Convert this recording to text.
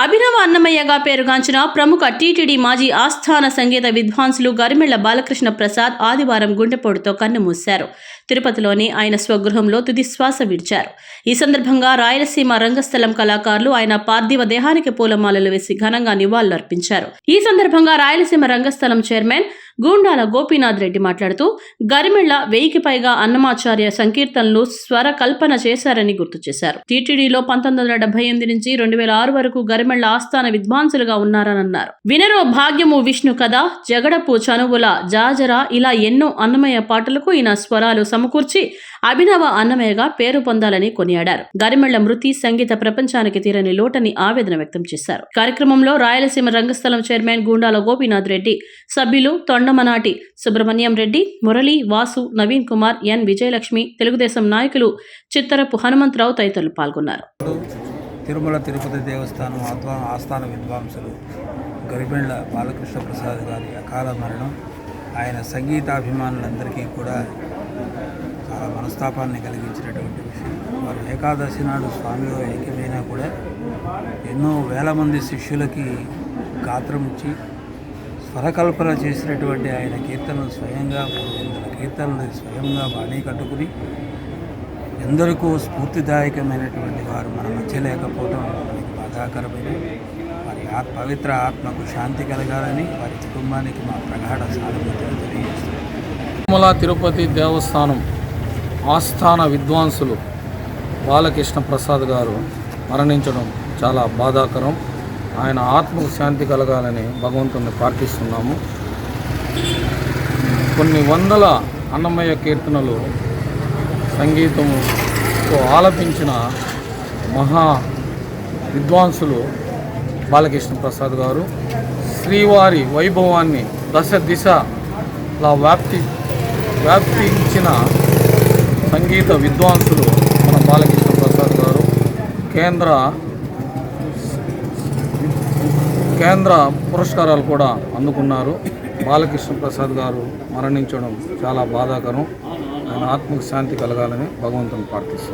అభినవ అన్నమయ్యగా పేరుగాంచిన ప్రముఖ టీటీడీ మాజీ ఆస్థాన సంగీత విద్వాంసులు గరిమెళ్ల బాలకృష్ణ ప్రసాద్ ఆదివారం గుండెపోటుతో కన్నుమూశారు. తిరుపతిలోని ఆయన స్వగృహంలో తుది శ్వాస విడిచారు. ఈ సందర్భంగా రాయలసీమ రంగస్థలం కళాకారులు ఆయన పార్థివ దేహానికి పూలమాలలు వేసి ఘనంగా నివాళులర్పించారు. ఈ సందర్భంగా రాయలసీమ రంగస్థలం చైర్మన్ గూండాల గోపీనాథ్ రెడ్డి మాట్లాడుతూ గరిమెళ్ల 1000కి పైగా అన్నమాచార్య సంకీర్తనలు స్వర కల్పన చేశారని గుర్తు చేశారు. టీటీడీలో 1978 నుంచి 2006 వరకు గరిమెళ్ల ఆస్థాన విద్వాంసులుగా ఉన్నారన్నారు. వినరో భాగ్యము విష్ణు కథ, జగడపు చనువుల జాజర ఇలా ఎన్నో అన్నమయ్య పాటలకు ఈయన స్వరాలు సమకూర్చి అభినవ అన్నమయ్యగా పేరు పొందాలని కొనియాడారు. గరిమెళ్ల మృతి సంగీత ప్రపంచానికి తీరని లోటని ఆవేదన వ్యక్తం చేశారు. కార్యక్రమంలో రాయలసీమ రంగస్థలం చైర్మన్ గూండాల గోపీనాథ్ రెడ్డి, సభ్యులు తొండమనాటి సుబ్రహ్మణ్యం రెడ్డి, మురళి, వాసు, నవీన్ కుమార్, ఎన్ విజయలక్ష్మి, తెలుగుదేశం నాయకులు చిత్తరపు హనుమంతరావు తదితరులు పాల్గొన్నారు. తిరుమల తిరుపతి దేవస్థానం ఆస్థాన విద్వాంసులు గరిమెళ్ల బాలకృష్ణ ప్రసాద్ గారి అకాల మరణం ఆయన సంగీతాభిమానులందరికీ కూడా చాలా మనస్తాపాన్ని కలిగించినటువంటి విషయం. వారు ఏకాదశి నాడు స్వామిలో ఐక్యమైనా కూడా ఎన్నో వేల మంది శిష్యులకి గాత్రం ఇచ్చి స్వరకల్పన చేసినటువంటి ఆయన కీర్తనలు స్వయంగా 300 కీర్తనలు స్వయంగా బాణీ కట్టుకుని ఎందరికో స్ఫూర్తిదాయకమైనటువంటి వారు మన మధ్య లేకపోవడం మనకి బాధాకరమైన. వారి పవిత్ర ఆత్మకు శాంతి కలగాలని వారి కుటుంబానికి మా ప్రగాఢ సానుభూతిని తెలియజేస్తున్నాం. తిరుమల తిరుపతి దేవస్థానం ఆస్థాన విద్వాంసులు బాలకృష్ణ ప్రసాద్ గారు మరణించడం చాలా బాధాకరం. ఆయన ఆత్మకు శాంతి కలగాలని భగవంతుని ప్రార్థిస్తున్నాము. కొన్ని వందల అన్నమయ్య కీర్తనలు సంగీతంతో ఆలపించిన మహా విద్వాంసులు బాలకృష్ణ ప్రసాద్ గారు. శ్రీవారి వైభవాన్ని దశ దిశలా వ్యాప్తించిన సంగీత విద్వాంసులు మన బాలకృష్ణ ప్రసాద్ గారు. కేంద్ర పురస్కారాలు కూడా అందుకున్నారు. బాలకృష్ణ ప్రసాద్ గారు మరణించడం చాలా బాధాకరం. ఆయన ఆత్మకు శాంతి కలగాలని భగవంతుని ప్రార్థిస్తున్నారు.